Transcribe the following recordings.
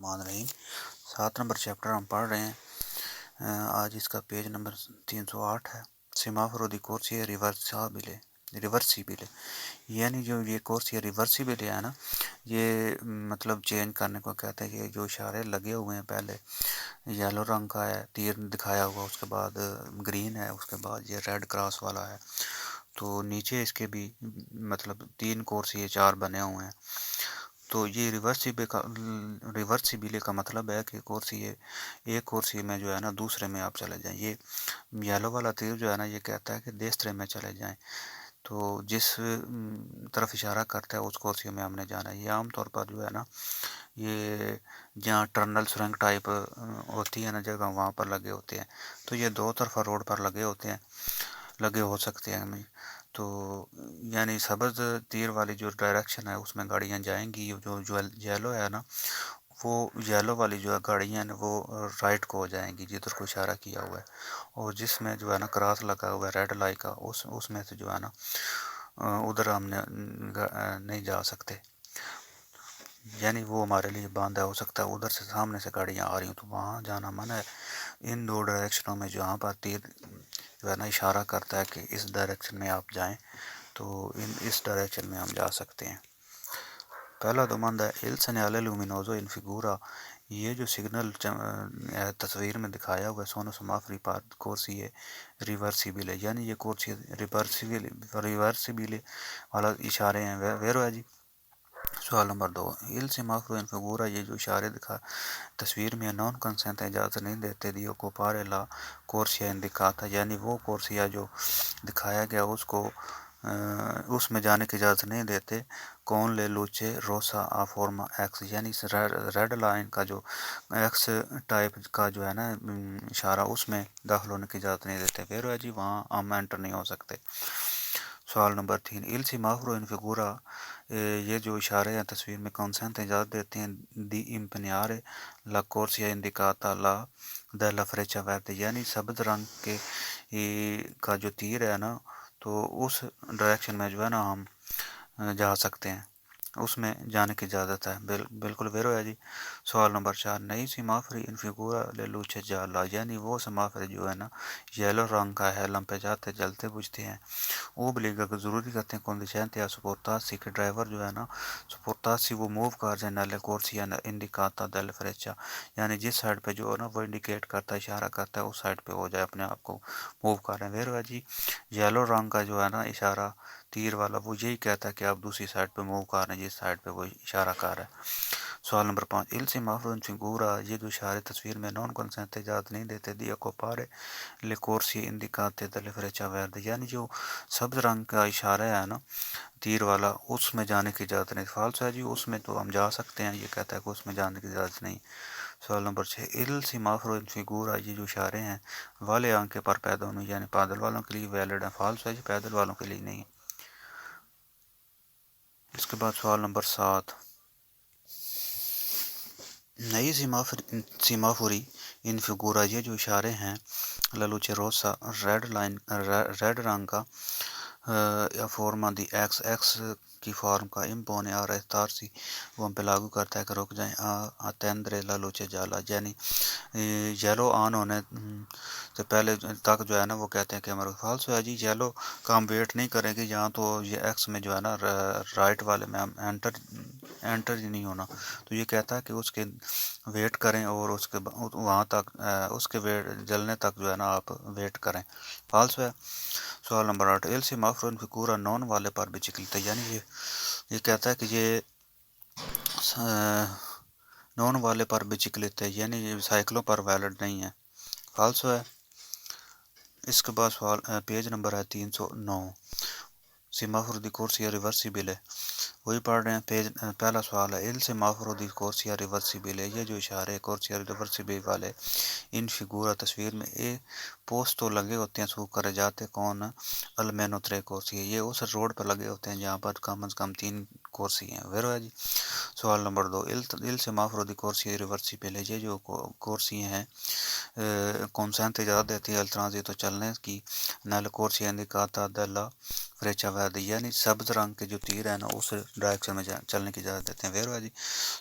الرحمن الرحیم 7 number chapter ہم پڑھ رہے ہیں۔ آج اس کا پیج نمبر 308 ہے۔ سیمافورو دی کورسیا ریورسیبل، یعنی جو یہ کورسیا ریورسیبل ہے نا، یہ مطلب چینج کرنے کو کہتے ہیں کہ جو اشارے لگے ہوئے ہیں، پہلے یلو رنگ کا ہے تیر دکھایا ہوا، اس کے بعد گرین ہے، اس کے بعد یہ ریڈ کراس والا ہے، تو نیچے اس کے بھی مطلب 3 کورسیے 4 بنے ہوئے ہیں۔ تو یہ ریورسیبل کا مطلب ہے کہ کورسیے ایک کورسی میں جو ہے نا دوسرے میں آپ چلے جائیں۔ یہ یلو والا تیر جو ہے نا یہ کہتا ہے کہ دیسرے میں چلے جائیں، تو جس طرف اشارہ کرتا ہے اس کورسی میں ہم نے جانا ہے۔ یہ عام طور پر جو ہے نا یہ جہاں ٹرنل سرنگ ٹائپ ہوتی ہے نا جگہ، وہاں پر لگے ہوتے ہیں، تو یہ 2 طرفہ روڈ پر لگے ہو سکتے ہیں۔ تو یعنی سبز تیر والی جو ڈائریکشن ہے اس میں گاڑیاں جائیں گی، جو یلو ہے نا وہ یلو والی جو گاڑیاں ہیں وہ رائٹ کو ہو جائیں گی جدھر کو اشارہ کیا ہوا ہے، اور جس میں جو ہے نا کراس لگا ہوا ہے ریڈ لائٹ کا، اس میں سے جو ہے نا ادھر ہم نہیں جا سکتے، یعنی وہ ہمارے لیے باندھا ہو سکتا ہے۔ ادھر سے سامنے سے گاڑیاں آ رہی ہوں تو وہاں جانا منع ہے۔ ان 2 ڈائریکشنوں میں جہاں پر تیر جو ہے نا اشارہ کرتا ہے کہ اس ڈائریکشن میں آپ جائیں، تو اس ڈائریکشن میں ہم جا سکتے ہیں۔ پہلا دومanda ہے il segnale luminoso in figura، یہ جو سگنل تصویر میں دکھایا ہوا ہے سونو سمافری پر کورسی ریورسیبل ہے، یعنی یہ کورسی ریورسیبل والا اشارے ہیں، ویرو ہے جی۔ سوال number 2، il semaforo in figura، یہ جو اشارے تصویر میں نان کنسنٹ اجازت نہیں دیتے دیو کو پارے لا کورسیا اندکاتا، یعنی وہ کورسیا جو دکھایا گیا اس میں جانے کی اجازت نہیں دیتے۔ کون لے لوچے روسا آ فورما ایکس، یعنی ریڈ لائن کا جو ایکس ٹائپ کا جو ہے نا اشارہ، اس میں داخل ہونے کی اجازت نہیں دیتے، ویرو ہے جی، وہاں ہم انٹر نہیں ہو سکتے۔ سوال number 3، il semaforo in figura، یہ جو اشارے ہیں تصویر میں کنسنٹ اجازت دیتے ہیں دی impegnare la corsia indicata la della freccia verde، یعنی سبز رنگ کا جو تیر ہے نا تو اس ڈائریکشن میں جو ہے نا ہم جا سکتے ہیں، اس میں جانے کی اجازت ہے، بالکل ویرو ہے جی۔ سوال نمبر 4، نئی سیمافری ان فگورا لے لوچے جالا، یعنی وہ سیمافری جو ہے نا یلو رنگ کا ہے، لمپے جاتے جلتے بجھتے ہیں، وہ بلیگا کو ضروری کرتے ہیں کندیشنتے یا سپورتاسی کے ڈرائیور جو ہے نا سپورتاسی وہ موو کر جائے نالے کورسیا انڈیکاتا دل فریچا، یعنی جس سائڈ پہ جو ہے نا وہ انڈیکیٹ کرتا ہے، اشارہ کرتا ہے، اس سائڈ پہ ہو جائے، اپنے آپ کو موو کر رہے ہیں، ویرو ہے جی۔ یلو رنگ کا جو ہے نا اشارہ تیر والا وہ یہی کہتا ہے کہ آپ دوسری سائڈ پہ موو کر رہے ہیں جس سائڈ پہ وہ اشارہ کر رہا ہے۔ سوال number 5، il semaforo in figura، یہ جو اشارے تصویر میں نان کنسنٹ اجازت نہیں دیتے دیا کو پارے لے کورسی اندکاتے دل فریچا ویرد، یعنی جو سبز رنگ کا اشارہ ہے نا تیر والا، اس میں جانے کی اجازت نہیں، فالس ہے جی، اس میں تو ہم جا سکتے ہیں، یہ کہتا ہے کہ اس میں جانے کی اجازت نہیں۔ سوال number 6، il semaforo in figura، یہ جو اشارے ہیں والے آنکھے پر پیدا ہونے، یعنی پیدل والوں کے لیے ویلڈ ہے، فالس ہے جی، پیدل والوں کے لیے نہیں۔ اس کے بعد سوال نمبر 7، نئی سیمافوری ان فگورا، یہ جو اشارے ہیں للوچے روسا ریڈ رنگ کا یا فورما دی ایکس کی فارم کا امپونے آ رہے تارسی، وہ ہم پہ لاگو کرتا ہے کہ رک جائیں آتیندرے لالوچے جالا، یعنی یلو آن ہونے سے پہلے تک جو ہے نا وہ کہتے ہیں کہ ہمارا فالس ہے جی، یلو کا ہم ویٹ نہیں کریں گے، جہاں تو یہ ایکس میں جو ہے نا رائٹ والے میں ہم انٹر ہی نہیں ہونا، تو یہ کہتا ہے کہ اس کے ویٹ کریں اور اس کے وہاں تک اس کے ویٹ جلنے تک جو ہے نا آپ ویٹ کریں، فالس ہے۔ سوال number 8، il semaforo in figura نون والے پر بھی چکلتا ہے، یعنی یہ کہتا ہے کہ یہ نون والے پر بھی چکلتا ہے، یعنی یہ سائیکلوں پر ویلڈ نہیں ہے، فالس ہے۔ اس کے بعد سوال پیج نمبر ہے 309، سیمافورو دی کورسیا ریورسیبل ہے، وہی پڑھ رہے ہیں۔ پہلا سوال ہے il semaforo di corsia reversibile، یہ جو اشارے کورسیا ریورسیبل والے ان فگورا تصویر میں پوسٹ تو لگے ہوتے ہیں سو کرے جاتے کون المینو 3 کورسی ہے، یہ اس روڈ پر لگے ہوتے ہیں جہاں پر کم از کم 3 کورسی ہیں، ویرو ہے جی۔ سوال number 2، il semaforo di corsia reversibile، یہ جو کورسی ہیں consente deti al transito cialneschi nella corsia indicata dalla freccia verde, یعنی سبز رنگ کے جو تیر ہے نا اس ڈائریکشن میں چلنے کی اجازت دیتے ہیں. ویرو ہے جی.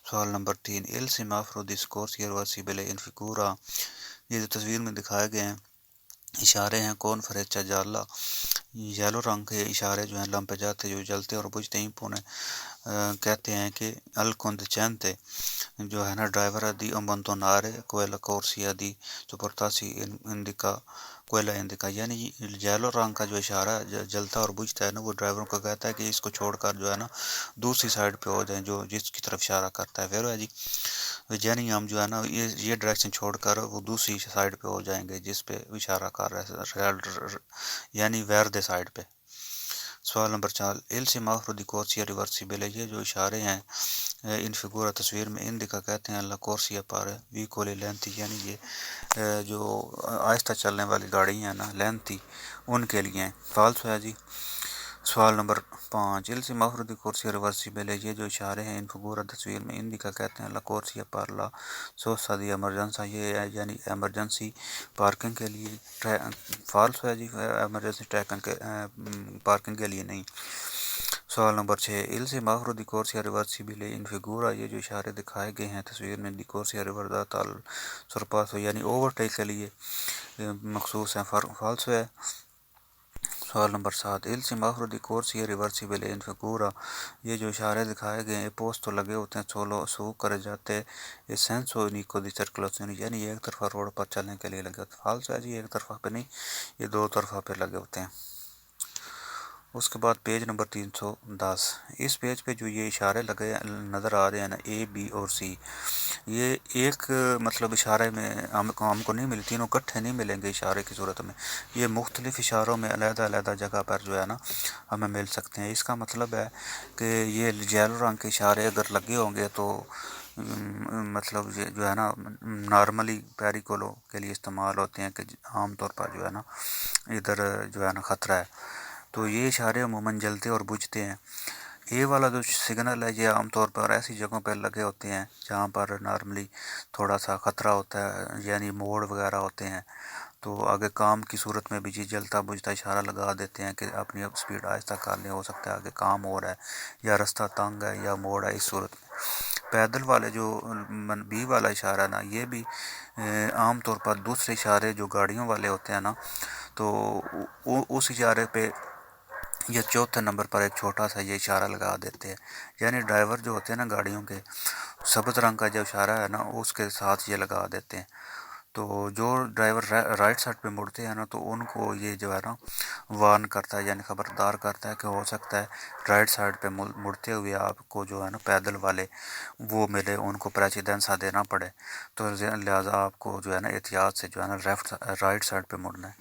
سوال number 3 il semaforo di scorsia reversibile in figura, یہ جو تصویر میں دکھائے گئے ہیں اشارے ہیں کون فریچا جالا یلو رنگ کے اشارے جو ہیں لمپے جاتے جو جلتے اور بجھتے ہی پونے کہتے ہیں کہ الکندچینتے جو ہے نا ڈرائیور دی امبنتونارے کوئلہ کورسیا دی سپرتاسی انڈکا کوئلہ انڈکا, یعنی یلو رنگ کا جو اشارہ جلتا اور بجھتا ہے نا وہ ڈرائیوروں کو کہتا ہے کہ اس کو چھوڑ کر جو ہے نا دوسری سائڈ پہ ہو جائیں جو جس کی طرف اشارہ کرتا ہے. ویرو ہے جی. یعنی ہم جو ہے نا یہ ڈائریکشن چھوڑ کر وہ دوسری سائڈ پہ ہو جائیں گے جس پہ اشارہ کر رہا ہے, یعنی ویردے سائڈ پہ. سوال number 4 il semaforo di corsia reversibile, یہ جو اشارے ہیں ان فگورا تصویر میں ان دکھا کہتے ہیں اللہ کورسیا پر ویکولی لینتھی, یعنی یہ جو آہستہ چلنے والی گاڑی ہیں نا لینتھی ان کے لیے ہیں. فالس ہے جی. سوال number 5 il semaforo di corsia reversibile, یہ جو اشارے ہیں ان فگورا تصویر میں ان دکھا کہتے ہیں اللہ کورسیا پر لا سوسا دی ایمرجنسا, یہ ہے یعنی ایمرجنسی پارکنگ کے لیے. فالس ہے جی. ایمرجنسی پارکنگ کے لیے نہیں. سوال number 6 il semaforo di corsia reversibile in figura, یہ جو اشارے دکھائے گئے ہیں تصویر میں دی corsia reversata al sorpasso, یعنی اوورٹیک کے لیے مخصوص ہیں. فالس ہے. سوال number 7 il semaforo di corsia reversibile in figura, یہ جو اشارے دکھائے گئے ہیں پوسٹ تو لگے ہوتے ہیں سولو سو کرے جاتے سینسو نیکو دی سرکولیشن, یعنی ایک طرفہ روڈ پر چلنے کے لیے لگے ہوتے ہیں. فالس ہے جی. ایک طرفہ پہ نہیں, یہ دو طرفہ پہ لگے ہوتے ہیں. اس کے بعد پیج نمبر 310, اس پیج پہ جو یہ اشارے لگے نظر آ رہے ہیں نا اے بی اور سی, یہ ایک مطلب اشارے میں ہم کو نہیں ملتی, تینوں اکٹھے نہیں ملیں گے اشارے کی صورت میں, یہ مختلف اشاروں میں علیحدہ علیحدہ جگہ پر جو ہے نا ہمیں مل سکتے ہیں. اس کا مطلب ہے کہ یہ یلو رنگ کے اشارے اگر لگے ہوں گے تو مطلب جو ہے نا نارملی پیریکولو کے لیے استعمال ہوتے ہیں کہ عام طور پر جو ہے نا ادھر جو ہے نا خطرہ ہے, تو یہ اشارے عموماً جلتے اور بجھتے ہیں. اے والا جو سگنل ہے یہ عام طور پر ایسی جگہوں پہ لگے ہوتے ہیں جہاں پر نارملی تھوڑا سا خطرہ ہوتا ہے, یعنی موڑ وغیرہ ہوتے ہیں, تو آگے کام کی صورت میں بھی جی جلتا بجھتا اشارہ لگا دیتے ہیں کہ اپنی سپیڈ آہستہ کر لیں, ہو سکتا ہے آگے کام ہو رہا ہے یا رستہ تنگ ہے یا موڑ ہے. اس صورت میں پیدل والے جو بی والا اشارہ ہے نا یہ بھی عام طور پر دوسرے اشارے جو گاڑیوں والے ہوتے ہیں نا تو اس اشارے پہ یہ چوتھے نمبر پر ایک چھوٹا سا یہ اشارہ لگا دیتے ہیں, یعنی ڈرائیور جو ہوتے ہیں نا گاڑیوں کے سبز رنگ کا جو اشارہ ہے نا اس کے ساتھ یہ لگا دیتے ہیں. تو جو ڈرائیور رائٹ سائڈ پہ مڑتے ہیں نا تو ان کو یہ جو ہے نا وارن کرتا ہے, یعنی خبردار کرتا ہے کہ ہو سکتا ہے رائٹ سائڈ پہ مڑتے ہوئے آپ کو جو ہے نا پیدل والے وہ ملے, ان کو پریسیڈنس دینا پڑے, تو لہٰذا آپ کو جو ہے نا احتیاط سے جو ہے نا رائٹ سائڈ پہ مڑنا ہے.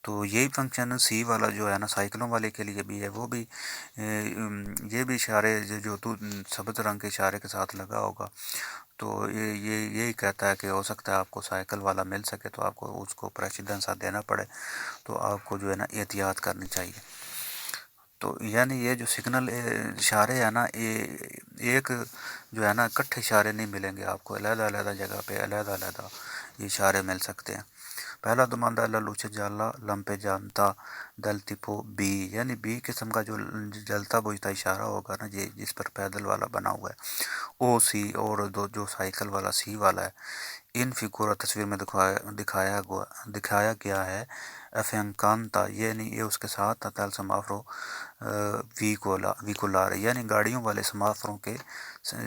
تو یہی فنکشن سی والا جو ہے نا سائیکلوں والے کے لیے بھی ہے, وہ بھی یہ بھی اشارے جو سبز رنگ کے اشارے کے ساتھ لگا ہوگا تو یہی کہتا ہے کہ ہو سکتا ہے آپ کو سائیکل والا مل سکے تو آپ کو اس کو پریسیڈنس دینا پڑے, تو آپ کو جو ہے نا احتیاط کرنی چاہیے. تو یعنی یہ جو سگنل اشارے ہیں نا ایک جو ہے نا اکٹھے اشارے نہیں ملیں گے آپ کو, علیحدہ علیحدہ جگہ پہ علیحدہ علیحدہ یہ اشارے مل سکتے ہیں. پہلا دوماندہ لا لوچے جالا لمپے جانتا دل تپو بی, یعنی بی قسم کا جو جلتا بجھتا اشارہ ہوگا نا جس پر پیدل والا بنا ہوا ہے او سی, اور جو سائیکل والا سی والا ہے ان فگورا تصویر میں دکھایا گیا ہے افینکانتا, یعنی یہ اس کے ساتھ تل سمافرو ویکولار, یعنی گاڑیوں والے سمافروں کے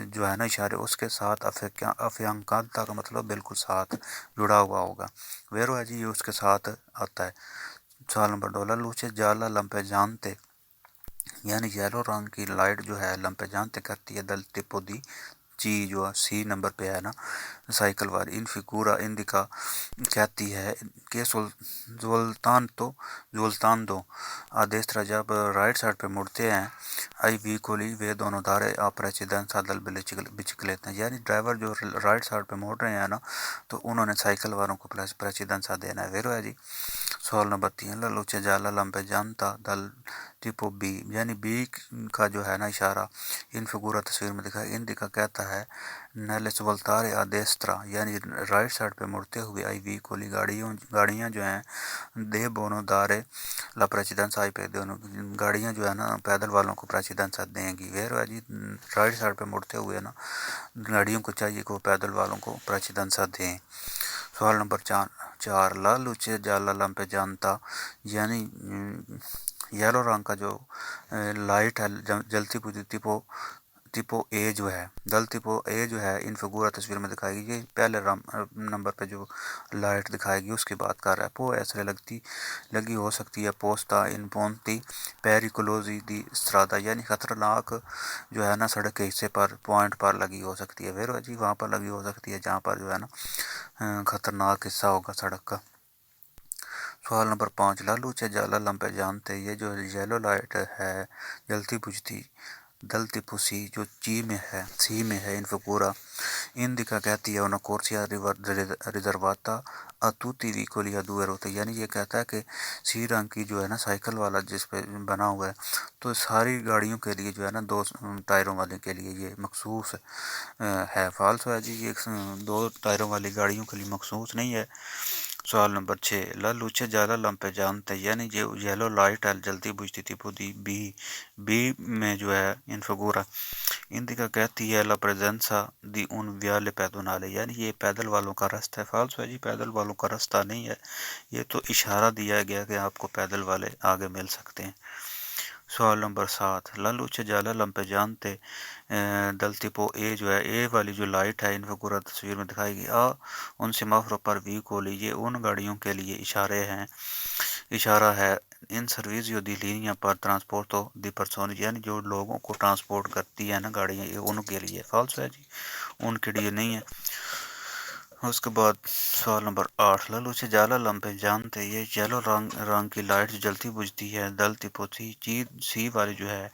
جو ہے نا اشارے اس کے ساتھ افینکانتا کا مطلب بالکل ساتھ جڑا ہوا ہوگا. ویرو ہے جی یہ اس کے ساتھ آتا ہے. سوال نمبر 2 لوچے جالا لمپے جانتے, یعنی یلو رنگ کی لائٹ جو ہے لمپے جانتے کرتی ہے دل ٹپو دی جی جو سی نمبر پہ ہے نا سائیکل والی ان فگورا انڈیکا کہتی ہے کہ زولتان دو آدیسترا جب رائٹ سائڈ پہ مڑتے ہیں آئی ویکولی وہ دونوں دھارے پریسیڈنسا دل بچک لیتے ہیں, یعنی ڈرائیور جو رائٹ سائڈ پہ موڑ رہے ہیں نا تو انہوں نے سائیکل والوں کو پریسیڈنسا دینا ہے. ویرو ہے جی. سوال نمبر 3 لالوچے جالا لمپے جانتا دل ٹپو بی یعنی بی کا جو ہے نا اشارہ ان فگورہ تصویر میں دکھا ان دکھا کہتا ہے نیلس ولتارے آ دیسترا یعنی رائٹ سائڈ پہ مڑتے ہوئے آئی وی کولی گاڑیاں جو ہیں دے بونو دارے لا پریسیڈنس آئی پہ دونوں گاڑیاں جو ہے نا پیدل والوں کو پریسیڈنس دیں گی ویرو جی رائٹ سائڈ پہ مڑتے ہوئے نا گاڑیوں کو چاہیے کہ وہ پیدل والوں کو پریسیڈنس دیں. سوال نمبر 4 لالوچے جالا لمپے جانتا یعنی یلو رنگ کا جو لائٹ ہے جلتی بجھتی ٹپو اے جو ہے دل ٹپو اے جو ہے ان فگورہ تصویر میں دکھائے گی یہ پہلے نمبر پہ جو لائٹ دکھائے گی اس کی بات کر رہا ہے پو ایسے لگی ہو سکتی ہے پوستا ان پونتی پیریکولوزی دی استرادا یعنی خطرناک جو ہے نا سڑک کے حصے پر پوائنٹ پر لگی ہو سکتی ہے ویرو جی وہاں پر لگی ہو سکتی ہے جہاں پر جو ہے نا خطرناک حصہ ہوگا سڑک کا. سوال نمبر 5 لالوچے جالا لمپے جانتے یہ جو یلو لائٹ ہے جلتی بجھتی دل ٹپو سی جو سی میں ہے ان فگورہ ان دکھا کہتی ہے انہوں کورسیا ریزرواتا اتوتی وی کو لیا دوئر ہوتا ہے یعنی یہ کہتا ہے کہ سی رنگ کی جو ہے نا سائیکل والا جس پہ بنا ہوا ہے تو ساری گاڑیوں کے لیے جو ہے نا 2 ٹائروں والے کے لیے یہ مخصوص ہے. فالس ہے جی یہ 2 ٹائروں والی گاڑیوں کے لیے مخصوص نہیں ہے. سوال نمبر 6 لالوچے جالا لمپے جانتے یعنی جو یلو لائٹ ہے جلدی بجھتی تھی پودی بی میں جو ہے ان فگورہ ان کا کہتی ہے لا پریزنسا دی ان ویالے پیدونالے یعنی یہ پیدل والوں کا راستہ ہے. فالس ہے جی پیدل والوں کا راستہ نہیں ہے یہ تو اشارہ دیا گیا کہ آپ کو پیدل والے آگے مل سکتے ہیں. سوال نمبر 7 لالوچے جالا لمپے جانتے دل ٹپو اے جو ہے اے والی جو لائٹ ہے ان فگورہ تصویر میں دکھائے گی ان سیمافوروں پر وی کو لیجیے ان گاڑیوں کے لیے اشارہ ہے ان سروسیو دی لینیا پر ٹرانسپورٹو دی پرسون یعنی جو لوگوں کو ٹرانسپورٹ کرتی ہے نا گاڑیاں یہ ان کے لیے. فالس ہے جی ان کے لیے نہیں ہے. اس کے بعد سوال نمبر 8 لالوچے جالا لمپے جانتے یہ یلو رنگ کی لائٹ جلتی بجھتی ہے دل ٹپو سی والی جو ہے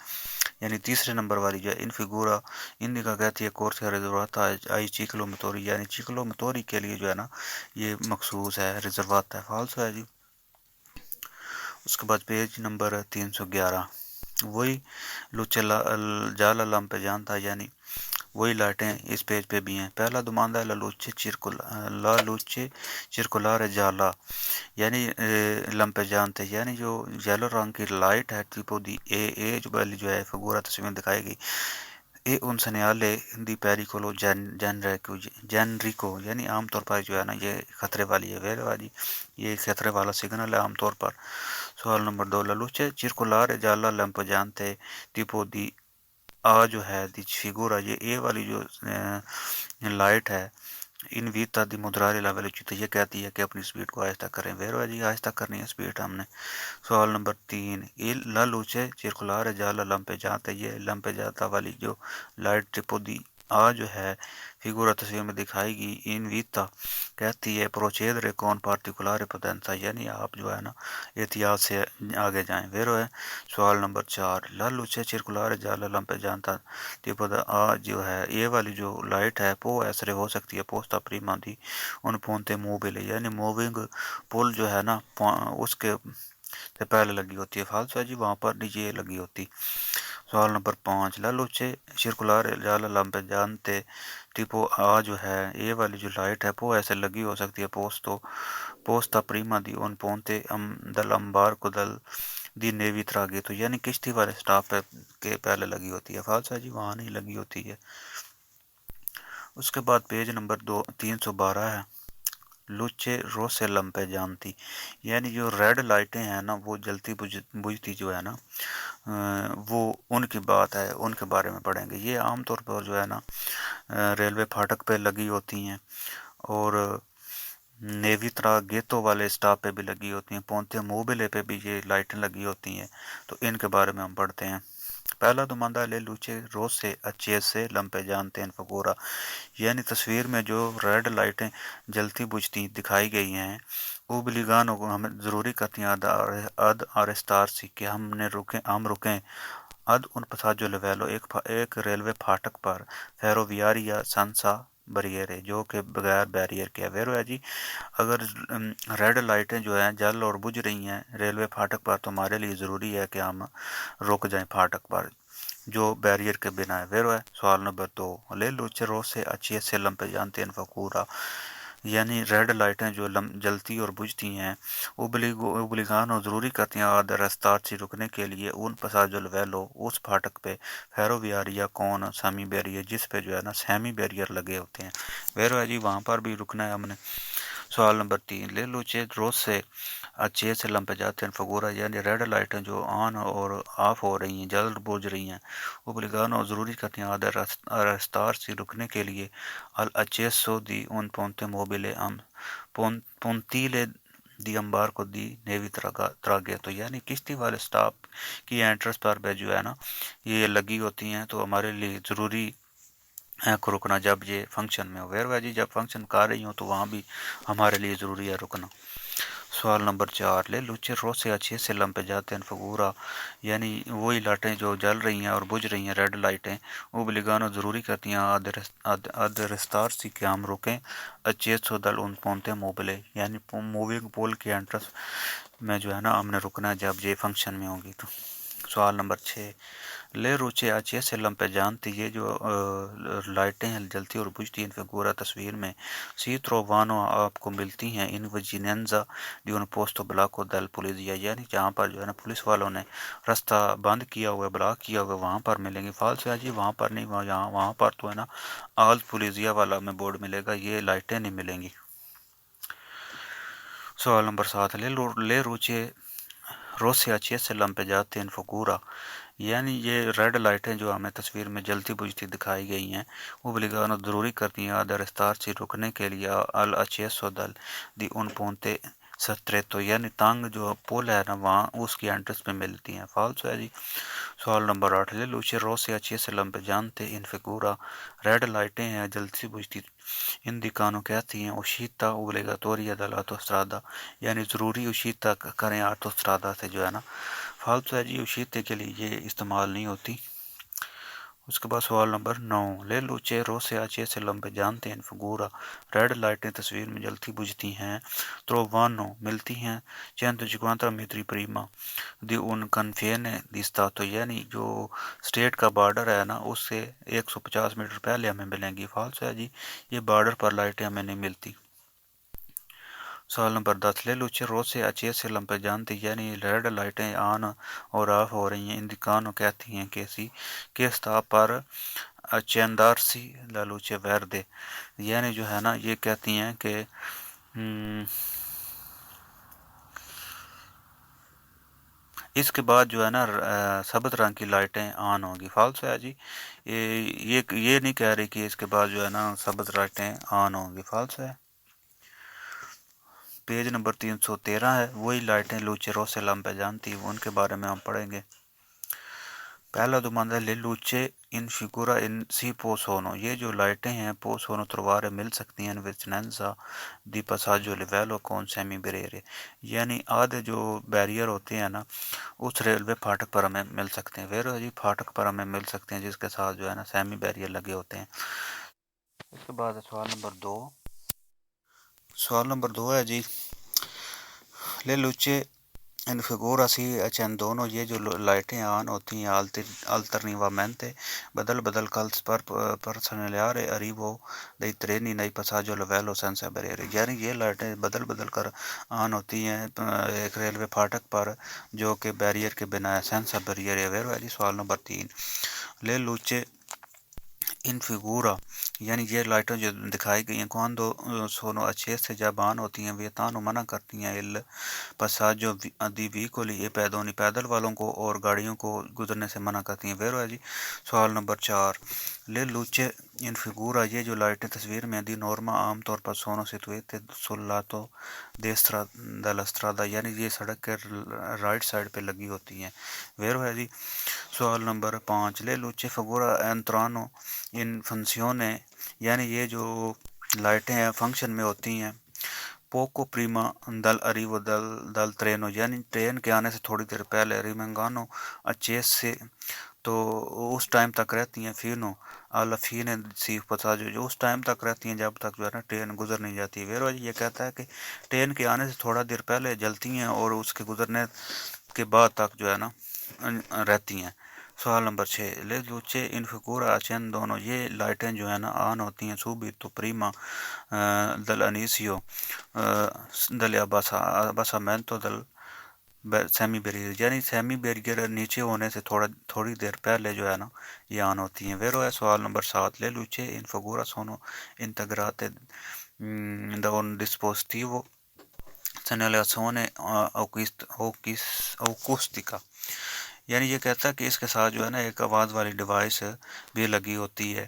یعنی تیسرے نمبر والی جو ہے ان فگورہ ان کا کہتی ہے کورسیا ریزرواتا آئی چیکلو متوری یعنی چیکلو متوری کے لیے جو ہے نا یہ مخصوص ہے ریزرواتا ہے. فالس ہے جی. اس کے بعد پیج نمبر 311 وہی لوچے جالا لمپے جانتا یعنی وہی لائٹیں اس پیج پہ بھی ہیں. پہلا دماندہ ہے لالوچے چرکولار جالا یعنی لمپے جانتے یعنی جو یلو رنگ کی لائٹ ہے ٹپو دی اے جو والی جو ہے فگورہ تصویر دکھائے گی اے ان سنیالے دی پیریکولو جینریکو یعنی عام طور پر جو ہے نا یہ خطرے والی ہے ویرو جی یہ خطرے والا سگنل ہے عام طور پر. سوال نمبر 2 لالوچے چرکولار جالا لمپے جانتے ٹپو دی جو ہے دی فگورہ یہ اے والی جو لائٹ ہے ان ویتا دی مدرارے لیول یہ کہتی ہے کہ اپنی سپیڈ کو آہستہ کریں ویرو جی آہستہ کرنی ہے سپیڈ ہم نے. سوال نمبر 3 لالوچے چرکولار جالا لمپے جانتے یہ لمپے جاتا والی جو لائٹ ٹپو دی جو ہے فگورہ تصویر میں دکھائے گی ان ویتا کہتی ہے پروچیدرے کون پارٹیکولار پوتنسا یعنی آپ جو ہے نا احتیاط سے آگے جائیں ویرو ہے. سوال نمبر 4 لالوچے چرکولار جالا لمپے جانتا ٹپو دا جو ہے یہ والی جو لائٹ ہے پو ایسرے ہو سکتی ہے پوستا پریما دی ان پونتے موبل یعنی موونگ پول جو ہے نا اس کے پہلے لگی ہوتی ہے. فالس ہے جی وہاں پر نیچے لگی ہوتی. سوال نمبر 5 لالوچے چرکولار جالا لمپے جانتے ٹپو جو ہے یہ والی جو لائٹ ہے وہ ایسے لگی ہو سکتی ہے پوستا پریما دی ان پونتے دل امبار کو دل دی نیوی تراگے تو یعنی کشتی والے سٹاپ کے پہلے لگی ہوتی ہے. فالس ہے جی وہاں نہیں لگی ہوتی ہے. اس کے بعد پیج نمبر 312 ہے لوچے روسے لمپے جانتی یعنی جو ریڈ لائٹیں ہیں نا وہ جلتی بجھتی جو ہے نا وہ ان کی بات ہے ان کے بارے میں پڑھیں گے. یہ عام طور پر جو ہے نا ریلوے پھاٹک پہ لگی ہوتی ہیں اور نیوی طرح گیتوں والے سٹاپ پہ بھی لگی ہوتی ہیں پونتے موبلے پہ بھی یہ لائٹیں لگی ہوتی ہیں تو ان کے بارے میں ہم پڑھتے ہیں. پہلا دماندہ لے لوچے روسے اچھے سے لمپے جانتے ہیں فگورہ یعنی تصویر میں جو ریڈ لائٹیں جلتی بجھتی دکھائی گئی ہیں اوبلیگانوں کو ہمیں ضروری کرتی ہیں اد آرستار سی کہ ہم رکیں اد ان پساجو لیولو ایک ریلوے پھاٹک پر فیرو ویاریا سنسا بریئر ہے جو کہ بغیر بیریئر کے اویئر ہے جی. اگر ریڈ لائٹیں جو ہیں جل اور بجھ رہی ہیں ریلوے پھاٹک پر تو ہمارے لیے ضروری ہے کہ ہم رک جائیں پھاٹک پر جو بیریئر کے بنا ہے. ویرو ہے. سوال نمبر 2 لے لوچے رو سے اچھے سے لمپے جانتے ہیں فکورا یعنی ریڈ لائٹیں جو جلتی اور بجھتی ہیں ابلیگان اور ضروری کرتی ہیں آدھے رستار سے رکنے کے لیے ان پساج الویلو اس پھاٹک پہ فیرو ویاریا کون سیمی بیریئر جس پہ جو ہے نا سیمی بیریئر لگے ہوتے ہیں. ویرو ہے جی وہاں پر بھی رکنا ہے ہم نے. سوال نمبر 3 لے لوچے روز سے اچھے سے لمپے جاتے ہیں فگورا یعنی ریڈ لائٹیں جو آن اور آف ہو رہی ہیں جلد بوجھ رہی ہیں ابلیگان اور ضروری کرتی ہیں آدھے رستار سے رکنے کے لیے الچیسو دی ان پونتے موبلے پونتیلے دی امبار کو دی نیوی تراگے تو یعنی کشتی والے سٹاپ کی انٹرس پر پہ جو ہے نا یہ لگی ہوتی ہیں تو ہمارے لیے ضروری کو رکنا جب یہ فنکشن میں ہو. ویرو جی جب فنکشن کر رہی ہوں تو وہاں بھی ہمارے لیے ضروری ہے رکنا. سوال نمبر 4 لے لوچے رو سے اچھے سے لمپے جاتے ہیں فگورا یعنی وہی لائٹیں جو جل رہی ہیں اور بجھ رہی ہیں ریڈ لائٹیں وہ بلیگانو ضروری کرتی ہیں آدھے رستار سی کہ ہم رکیں اچھے سو دل ان پونتے موبلے یعنی موونگ پول کے انٹرس میں جو ہے نا ہم نے رکنا ہے جب یہ فنکشن میں ہوگی تو. سوال نمبر 6 لے روچے اچھے سے لمپے جانتی یہ جو لائٹیں ہیں جلتی اور بجھتی ہیں فگورا تصویر میں سی ترووانو آپ کو ملتی ہیں ان وجیننزا دی ان پوسٹو بلاکو دل پولیسیا یعنی جہاں پر جو ہے نا پولیس والوں نے راستہ بند کیا ہوا ہے بلاک کیا ہوا ہے وہاں پر ملیں گی. فالس ہے جی وہاں پر نہیں وہاں پر تو ہے نا آل پولیسیا والا میں بورڈ ملے گا یہ لائٹیں نہیں ملیں گی. سوال نمبر 7 لے روچے روسے اچھے سے لمپے جاتے ہیں فگورا یعنی یہ ریڈ لائٹیں جو ہمیں تصویر میں جلتی بجھتی دکھائی گئی ہیں وہ بلیگانو ضروری کرتی ہیں آدھے رستار سے رکنے کے لیے اچھے دل دی ان پونتے ستریتو یعنی تانگ جو پول ہے نا وہاں اس کی انٹرس میں ملتی ہیں. فالس ہے جی. سوال نمبر 8 لے لوچے رو سے اچھے سے لمپے جانتے ان فگورا ریڈ لائٹیں ہیں جلتی بجھتی ان دکانوں کہتی ہیں اوشیتا اوبلیگاتوریا دل آتوسترادا یعنی ضروری اوشیتا کریں آتوسترادا سے جو ہے نا. فالتو ہے جی اوشیتے کے لیے یہ استعمال نہیں ہوتی. اس کے بعد سوال نمبر 9 لے لوچے رو سے اچھے سے لمپے جانتے ہیں فگورا ریڈ لائٹیں تصویر میں جلتی بجھتی ہیں ترووانو ملتی ہیں چینتو چکوانترا میتری پریما دی ان کنفینے دی ستاتو یعنی جو اسٹیٹ کا بارڈر ہے نا اس سے 150 میٹر پہلے ہمیں ملیں گی. فالس ہے جی یہ بارڈر پر لائٹیں ہمیں نہیں ملتی. سوال نمبر 10 لے لوچے رو سے اچھے سے لمپے جانتے یعنی ریڈ لائٹیں آن اور آف ہو رہی ہیں ان دکانوں کہتی ہیں کہ ستا پر چیندار سی لالوچے ویردے یعنی جو ہے نا یہ کہتی ہیں کہ اس کے بعد جو ہے نا سبز رنگ کی لائٹیں آن ہوں گی. فالس ہے جی یہ نہیں کہہ رہی کہ اس کے بعد جو ہے نا سبز لائٹیں آن ہوں گی. فالس ہے. پیج نمبر 313 ہے وہی لائٹیں لوچے رو سے لمپے جانتی ان کے بارے میں ہم پڑھیں گے. پہلا دوماندہ لے لوچے ان فگورا ان سی پوسونو یہ جو لائٹیں ہیں پوسونو تروارے مل سکتی ہیں وچننزا دی پاساجو لیویلو کون سیمی بریرے یعنی آدھے جو بیریئر ہوتے ہیں نا اس ریلوے پھاٹک پر ہمیں مل سکتے ہیں. ویرو جی پھاٹک پر ہمیں مل سکتے ہیں جس کے ساتھ جو ہے نا سیمی بیریئر لگے ہوتے ہیں. اس کے بعد سوال نمبر 2 ہے جی لے لوچے ان فگورا سی اچھن دونوں یہ جو لائٹیں آن ہوتی ہیں alternivamente بدل کلس پر پرسنلیارے اریبو دei treni nei passaggio a livello senza barriere یعنی یہ لائٹیں بدل کر آن ہوتی ہیں ایک ریلوے پھاٹک پر جو کہ بیریئر کے بنا ہے سینسا بیریئر ہے. ویرو جی سوال نمبر 3 لے لوچے ان فگورا یعنی یہ لائٹیں جو دکھائی گئی ہیں کون دو سونو اچھے سے جب آن ہوتی ہیں ویتانو منع کرتی ہیں پساجو دی ویکولی یہ پیدل والوں کو اور گاڑیوں کو گزرنے سے منع کرتی ہیں. ویرو ہے جی سوال نمبر 4 لے لوچے ان فگورا یہ جو لائٹیں تصویر میں دی نورما عام طور پر سونو سیتویتے سولاتو دلسترادا یعنی یہ سڑک کے رائٹ سائڈ پہ لگی ہوتی ہیں. ویرو ہے جی سوال نمبر 5 لے لوچے فگورا انترانو ان فنسیونے یعنی یہ جو لائٹیں ہیں فنکشن میں ہوتی ہیں پوکو پریما دل اریو دل ٹرینو یعنی ٹرین کے آنے سے تھوڑی دیر پہلے ریمنگانو اچیس سے تو اس ٹائم تک رہتی ہیں فینو الفین سی پساجو جو اس ٹائم تک رہتی ہیں جب تک جو ہے نا ٹرین گزر نہیں جاتی. ویرو جی یہ کہتا ہے کہ ٹرین کے آنے سے تھوڑا دیر پہلے جلتی ہیں اور اس کے گزرنے کے بعد تک جو ہے نا رہتی ہیں. سوال نمبر 6 لے لوچے انفکورا اچین دونوں یہ لائٹیں جو ہے نا آن ہوتی ہیں صوبی تو پریما دل انیسیو دل بسا مینتو دل سیمی بیریئر یعنی سیمی بیریئر نیچے ہونے سے تھوڑی دیر پہلے جو ہے نا یہ آن ہوتی ہیں. ویرو ہے سوال نمبر 7 لے لوچے انفگورا Sonu انتگراتے da un dispositivo segnalazione acustica یعنی یہ کہتا ہے کہ اس کے ساتھ جو ہے نا ایک آواز والی ڈیوائس بھی لگی ہوتی ہے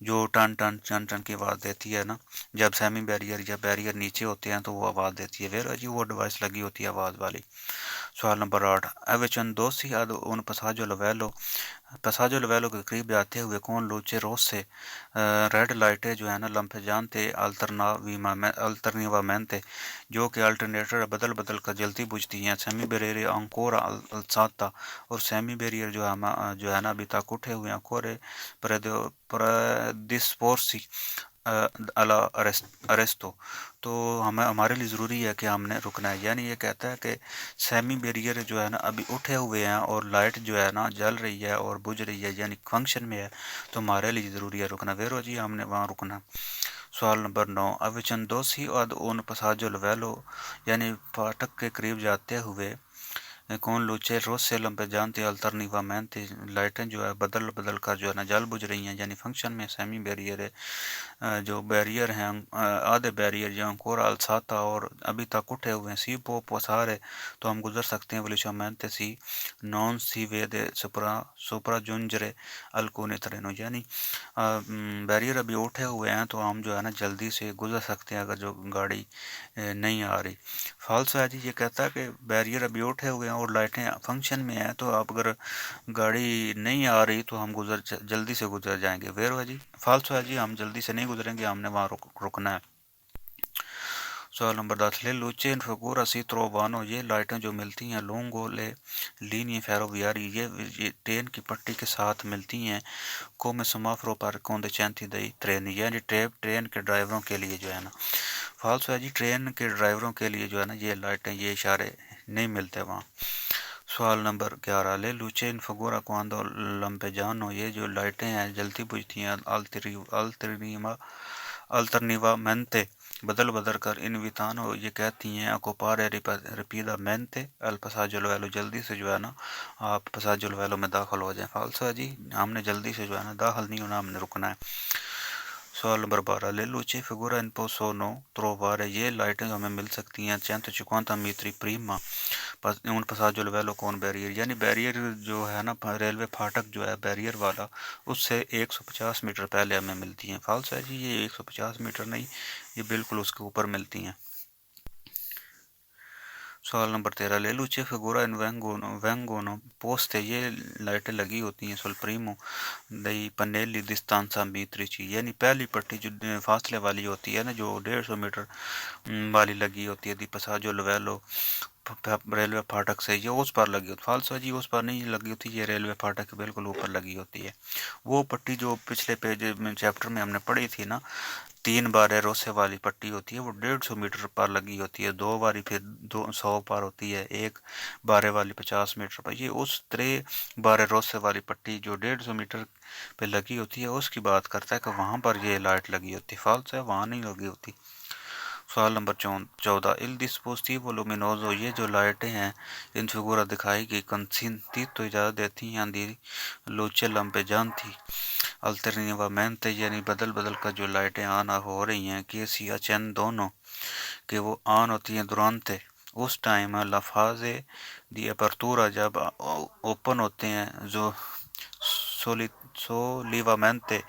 جو ٹن ٹن ٹن ٹن کی آواز دیتی ہے نا جب سیمی بیریئر یا بیریئر نیچے ہوتے ہیں تو وہ آواز دیتی ہے. ویرو جی وہ ڈیوائس لگی ہوتی ہے آواز والی. سوال نمبر 8 ایوچن دوسی اد ان پساجو لویلو کے قریب جاتے ہوئے کون لوچے روز سے ریڈ لائٹیں جو ہے نا لمپے جانتے الٹرنیوامنتے جو کہ الٹرنیٹر بدل کر جلدی بجھتی ہیں. سیمی بیریئر انکورا الساتا اور سیمی بیریئر جو ہے نا ابھی تک اٹھے ہوئے ہیں کورے پردسپورسی ارستو تو ہمارے لیے ضروری ہے کہ ہم نے رکنا ہے. یعنی یہ کہتا ہے کہ سیمی بیریئر جو ہے نا ابھی اٹھے ہوئے ہیں اور لائٹ جو ہے نا جل رہی ہے اور بجھ رہی ہے یعنی فنکشن میں ہے تو ہمارے لیے ضروری ہے رکنا. ویرو جی ہم نے وہاں رکنا. سوال نمبر 9 اوچن دوسی اد اون پساجو لویلو یعنی فاٹک کے قریب جاتے ہوئے کون لوچے روز سے لمبے جانتے الترنیوامنتے لائٹیں جو ہے بدل کر جو ہے نا جل بجھ رہی ہیں یعنی فنکشن میں. سیمی بیریئر جو بیریئر ہیں آدھے بیریئر جو انکورا الساتا اور ابھی تک اٹھے ہوئے ہیں سی پو پسارے تو ہم گزر سکتے ہیں ولیشامنتے سی نون سی ویدے سپرا جنجرے الکونے ترینو یعنی بیریئر ابھی اٹھے ہوئے ہیں تو ہم جو ہے نا جلدی سے گزر سکتے ہیں اگر جو گاڑی نہیں آ رہی. فالسو ہے جی یہ کہتا ہے کہ بیریئر ابھی اٹھے ہوئے ہیں اور لائٹیں فنکشن میں ہیں تو اب اگر گاڑی نہیں آ رہی تو ہم جلدی سے گزر جائیں گے. ویرو ہے جی فالسو ہے جی ہم جلدی سے نہیں گزریں گے ہم نے وہاں رکنا ہے. سوال نمبر 10 لے لوچے انفگورا سی تروبانو یہ لائٹیں جو ملتی ہیں لونگو لے لینی فیرویاری یہ ٹرین کی پٹی کے ساتھ ملتی ہیں کوم سمافرو پر کوندے چینتی دئی ٹرین یعنی ٹرین کے ڈرائیوروں کے لیے جو ہے نا. فالسو ہے جی ٹرین کے ڈرائیوروں کے لیے جو ہے نا یہ لائٹیں یہ اشارے نہیں ملتے وہاں. سوال نمبر 11 لے لوچے انفگورا کواندو لمپے جانو یہ جو لائٹیں ہیں جلدی بجھتی ہیں الترنیوامنتے بدل کر انویتانو یہ کہتی ہیں اکوپارے رپیدا مینتے الپساجو لویلو جلدی سے جو ہے نا آپ پساجو لویلو میں داخل ہو جائیں. فالسو ہے جی ہم نے جلدی سے جو ہے نا داخل نہیں ہونا ہم نے رکنا ہے. سوال نمبر 12 لے لوچے فگورا ان پوسونو ترووارے یہ لائٹیں ہمیں مل سکتی ہیں 150 میٹری پریما ان پساجو لویلو کون بیریئر یعنی بیریئر جو ہے نا ریلوے پھاٹک جو ہے بیریئر والا اس سے 150 میٹر پہلے ہمیں ملتی ہیں. فالسو ہے جی یہ 150 میٹر نہیں یہ بالکل اس کے اوپر ملتی ہیں. سوال نمبر 13 لے لوچے فگورا ان وینگونو پوسٹ یہ لائٹیں لگی ہوتی ہیں سول پریمو دئی پنیلی دستانسا میتریچی یعنی پہلی پٹی جو فاصلے والی ہوتی ہے نا جو 150 میٹر والی لگی ہوتی ہے دی پساجو لویلو ریلوے پھاٹک سے یہ اس پر لگی ہوتی. فالسو جی اس پر نہیں لگی ہوتی یہ ریلوے پھاٹک کے بالکل اوپر لگی ہوتی ہے. وہ پٹی جو پچھلے پیج میں چیپٹر میں ہم نے پڑھی تھی نا 3 بارے روسے والی پٹی ہوتی ہے وہ 150 میٹر پر لگی ہوتی ہے 2 باری پھر 100 پر ہوتی ہے 1 بارے والی 50 میٹر پر. یہ اس 3 بارے روسے والی پٹی جو 150 میٹر پہ لگی ہوتی ہے اس کی بات کرتا ہے کہ وہاں پر یہ لائٹ لگی ہوتی. فالسو ہے وہاں نہیں لگی ہوتی. سوال نمبر 14 il dispositivo luminoso یہ جو لائٹیں ہیں ان فگورا دکھائی گئی کنسینتی تو اجازت دیتی ہیں دی لوچے لمپے جانتی الترنیوامنتے یعنی بدل کر جو لائٹیں آن ہو رہی ہیں کہ سی اچین دونوں کہ وہ آن ہوتی ہیں دورانتے اس ٹائم لفاظے دی اپرتورا جب اوپن ہوتے ہیں جو سولیوامنتے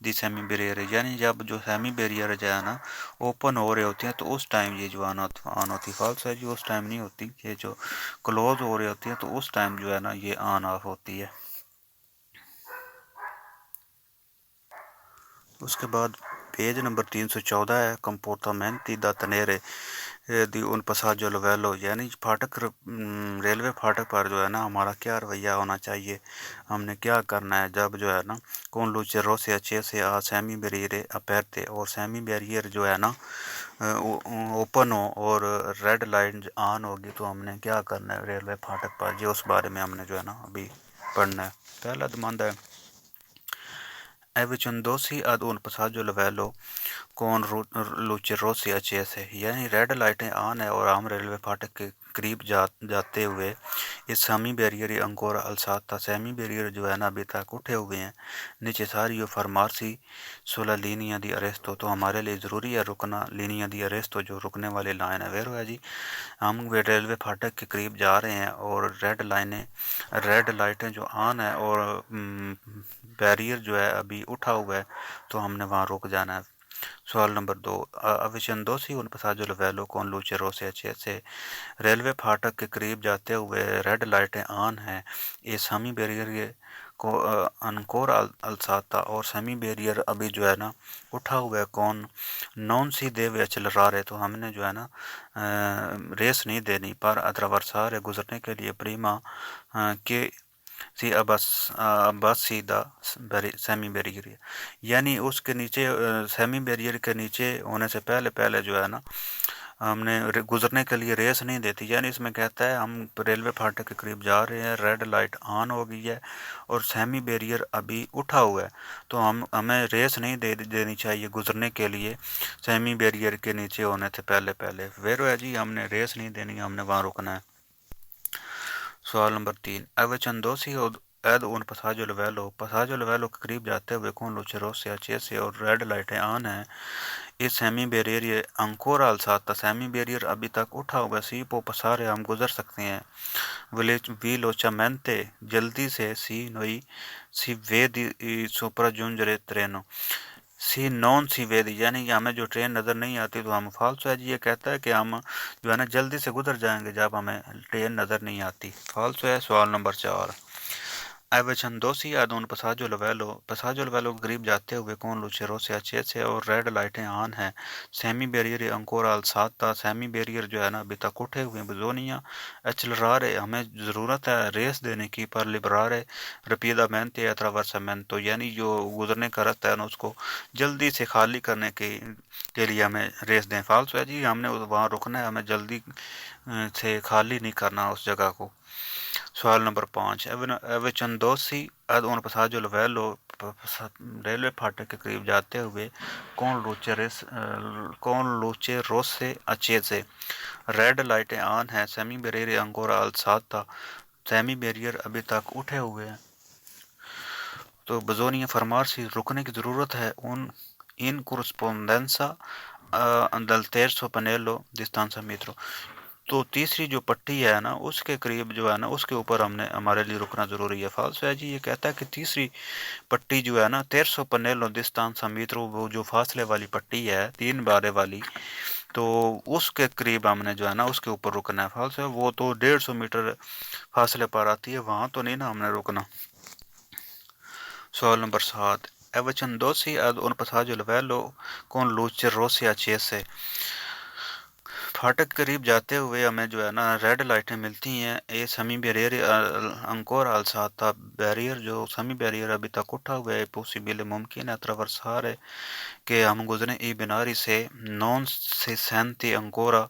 دی سیمی بیریئر یعنی جب جو سیمی بیریئر جو ہے نا اوپن ہو رہے ہوتے ہیں تو اس ٹائم یہ جو آن ہوتی. فالس ہے جو اس ٹائم نہیں ہوتی یہ جو کلوز ہو رہے ہوتے ہیں تو اس ٹائم جو ہے نا یہ آن آف ہوتی ہے. اس کے بعد پیج نمبر 314 ہے کمپورتامنتی دا تنیرے دی ان پساجو لویلو یعنی پھاٹک ریلوے پھاٹک پر جو ہے نا ہمارا کیا رویہ ہونا چاہیے، ہم نے کیا کرنا ہے جب جو ہے نا کون لوچے رو سے اچھے سے سیمی بیریئر اپیرتے اور سیمی بیریئر جو ہے نا اوپن ہو اور ریڈ لائن آن ہوگی تو ہم نے کیا کرنا ہے ریلوے پھاٹک پر جی، اس بارے میں ہم نے جو ہے نا ابھی پڑھنا ہے۔ پہلا دماند ہے ایوچندوسی اد ان پساجو لویلو کون لوچے رو سے اچھے سے، یعنی ریڈ لائٹیں آن ہے اور ہم ریلوے پھاٹک کے قریب جاتے ہوئے اس سیمی بیریئر انکور الساتا سیمی بیریئر جو ہے نا ابھی تک اٹھے ہوئے ہیں نیچے ساری فرمارسی سولہ لینیا دی اریستو، تو ہمارے لیے ضروری ہے رکنا لینیا دی اریستو جو رکنے والی لائن ہے ویرو ہے جی۔ ہم ریلوے پھاٹک کے قریب جا رہے ہیں اور ریڈ لائٹیں جو آن ہے اور بیریئر جو ہے ابھی اٹھا ہوا ہے تو ہم نے وہاں رک جانا ہے۔ سوال نمبر 2 اویچندوسی ان پساجو لویلو کون لوچے رو سے اچھے سے، ریلوے پھاٹک کے قریب جاتے ہوئے ریڈ لائٹیں آن ہیں، یہ سیمی بیریئر کو انکور الساتا اور سیمی بیریئر ابھی جو ہے نا اٹھا ہوا ہے کون نون سی دیوے چل رہا رہے، تو ہم نے جو ہے نا ریس نہیں دینی پر اتراورسارے گزرنے کے لیے پریما کہ سی ابس سیدھا سیمی بیریئر، یعنی اس کے نیچے سیمی بیریئر کے نیچے ہونے سے پہلے جو ہے نا ہم نے گزرنے کے لیے ریس نہیں دیتی، یعنی اس میں کہتا ہے ہم ریلوے پھاٹک کے قریب جا رہے ہیں، ریڈ لائٹ آن ہو گئی ہے اور سیمی بیریئر ابھی اٹھا ہوا ہے تو ہمیں ریس نہیں دینی چاہیے گزرنے کے لیے سیمی بیریئر کے نیچے ہونے سے پہلے ویرو ہے جی، ہم نے ریس نہیں دینی، ہم نے وہاں رکنا ہے۔ سوال نمبر 3 ایوچندوسی عید ان پساجو لویلو کے قریب جاتے ہوئے کون لوچے رو سے اچھے سے اور ریڈ لائٹیں آن ہیں، اس سیمی بیریئر یہ انکورا الساتا سیمی بیریئر ابھی تک اٹھا ہوا سی پو پسارے ہم گزر سکتے ہیں، وی لوچا مینتے جلدی سے سی نوئی سی ویدی سوپرا جونجرے ترینو سی نون سی ویدی، یعنی کہ ہمیں جو ٹرین نظر نہیں آتی تو ہم فالسو ہے جی، یہ کہتا ہے کہ ہم جو ہے نا جلدی سے گزر جائیں گے جب ہمیں ٹرین نظر نہیں آتی، فالسو ہے۔ سوال نمبر 4 ایوچندوسی ادون پساجو لویلو کے قریب جاتے ہوئے کون لوچے رو سے اچھے سے اور ریڈ لائٹیں آن ہیں، سیمی بیریئر انکورا الساتا سیمی بیریئر جو ہے نا ابھی تک اٹھے ہوئے بزونیا اچلرارے ہمیں ضرورت ہے ریس دینے کی پر لبرارے رپیدا مینتے اتراورسا مینتو، یعنی جو گزرنے کا رستہ ہے نا اس کو جلدی سے خالی کرنے کے لیے ہمیں ریس دیں، فالسو ہے جی، ہم نے وہاں رکنا ہے، ہمیں جلدی سے خالی نہیں کرنا اس جگہ کو۔ سوال نمبر 5 ایوچندوسی اد ان پساجو لویلو ریلوے پھاٹک کے قریب جاتے ہوئے کون لوچے روس سے اچھے سے، ریڈ لائٹیں آن ہیں، سیمی بیریئر انکورا الساتا سیمی بیریئر ابھی تک اٹھے ہوئے ہیں تو بزونی فرمارسی رکنے کی ضرورت ہے ان کورسپونڈنسا دل تیرسو پنیلو ڈسٹانسا میٹرو، تو تیسری جو پٹی ہے نا اس کے قریب جو ہے نا اس کے اوپر ہمارے لیے رکنا ضروری ہے، فالسو ہے جی، یہ کہتا ہے کہ تیسری پٹی جو ہے نا 1300 پنیلو ڈسٹانسا میٹرو وہ جو فاصلے والی پٹی ہے 3 بارے والی تو اس کے قریب ہم نے جو ہے نا اس کے اوپر رکنا ہے، فالسو ہے، وہ تو 150 میٹر فاصلے پر آتی ہے وہاں تو نہیں نا ہم نے رکنا۔ سوال نمبر 7 ایوچندوسی اد ان پساجو لویلو کون لوچے روسیا اچھے سے، پھاٹک قریب جاتے ہوئے ہمیں جو ہے نا ریڈ لائٹیں ملتی ہیں، یہ سیمی بیریئر انکور الساتا بیریئر جو سیمی بیریئر ابھی تک اٹھا ہوا ہے پوسیبل ممکن ہے اتراورسار ہے کہ ہم گزریں ای بناری سے نون سے سینتی انکورا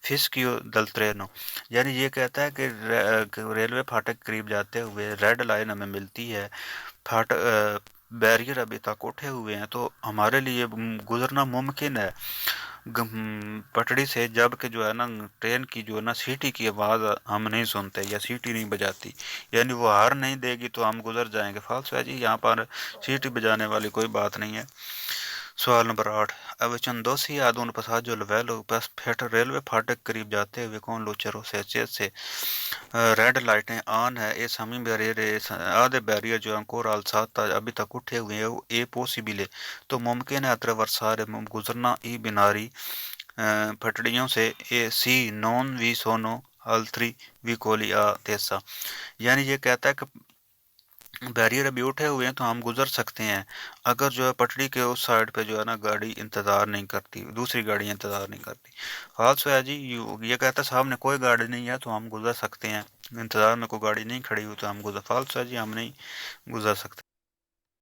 فسکیو دل ترینو، یعنی یہ کہتا ہے کہ ریلوے پھاٹک قریب جاتے ہوئے ریڈ لائن ہمیں ملتی ہے، بیریئر ابھی تک اٹھے ہوئے ہیں تو ہمارے لیے گزرنا ممکن ہے پٹڑی سے، جب کہ جو ہے نا ٹرین کی جو ہے نا سیٹی کی آواز ہم نہیں سنتے یا سیٹی نہیں بجاتی، یعنی وہ ہارن نہیں دے گی تو ہم گزر جائیں گے، فالسو ہے جی، یہاں پر سیٹی بجانے والی کوئی بات نہیں ہے۔ سوال نمبر 8 ایوچندوسی ادون پساجو لویلو ریلوے پھاٹک قریب جاتے ہوئے کون لوچے رو سے اچھے سے، ریڈ لائٹیں آن ہے، یہ سیمی بیریئر آدھے بیریئر جو انکور الساتا ابھی تک اٹھے ہوئے ہیں اے پوسیبل ہے تو ممکن ہے اتراورسار گزرنا ای بناری پٹڑیوں سے اے سی نون وی سونو التری وی کولی آ تیسا، یعنی یہ کہتا ہے کہ بیریئر ابھی اٹھے ہوئے ہیں تو ہم گزر سکتے ہیں، اگر جو ہے پٹڑی کے اس سائڈ پہ جو ہے نا گاڑی انتظار نہیں کرتی، دوسری گاڑی انتظار نہیں کرتی، فالس ہے جی، یہ کہتا ہے سامنے کوئی گاڑی نہیں ہے تو ہم گزر سکتے ہیں، انتظار میں کوئی گاڑی نہیں کھڑی ہوئی تو ہم گزر، فالس ہے جی، ہم نہیں گزر سکتے۔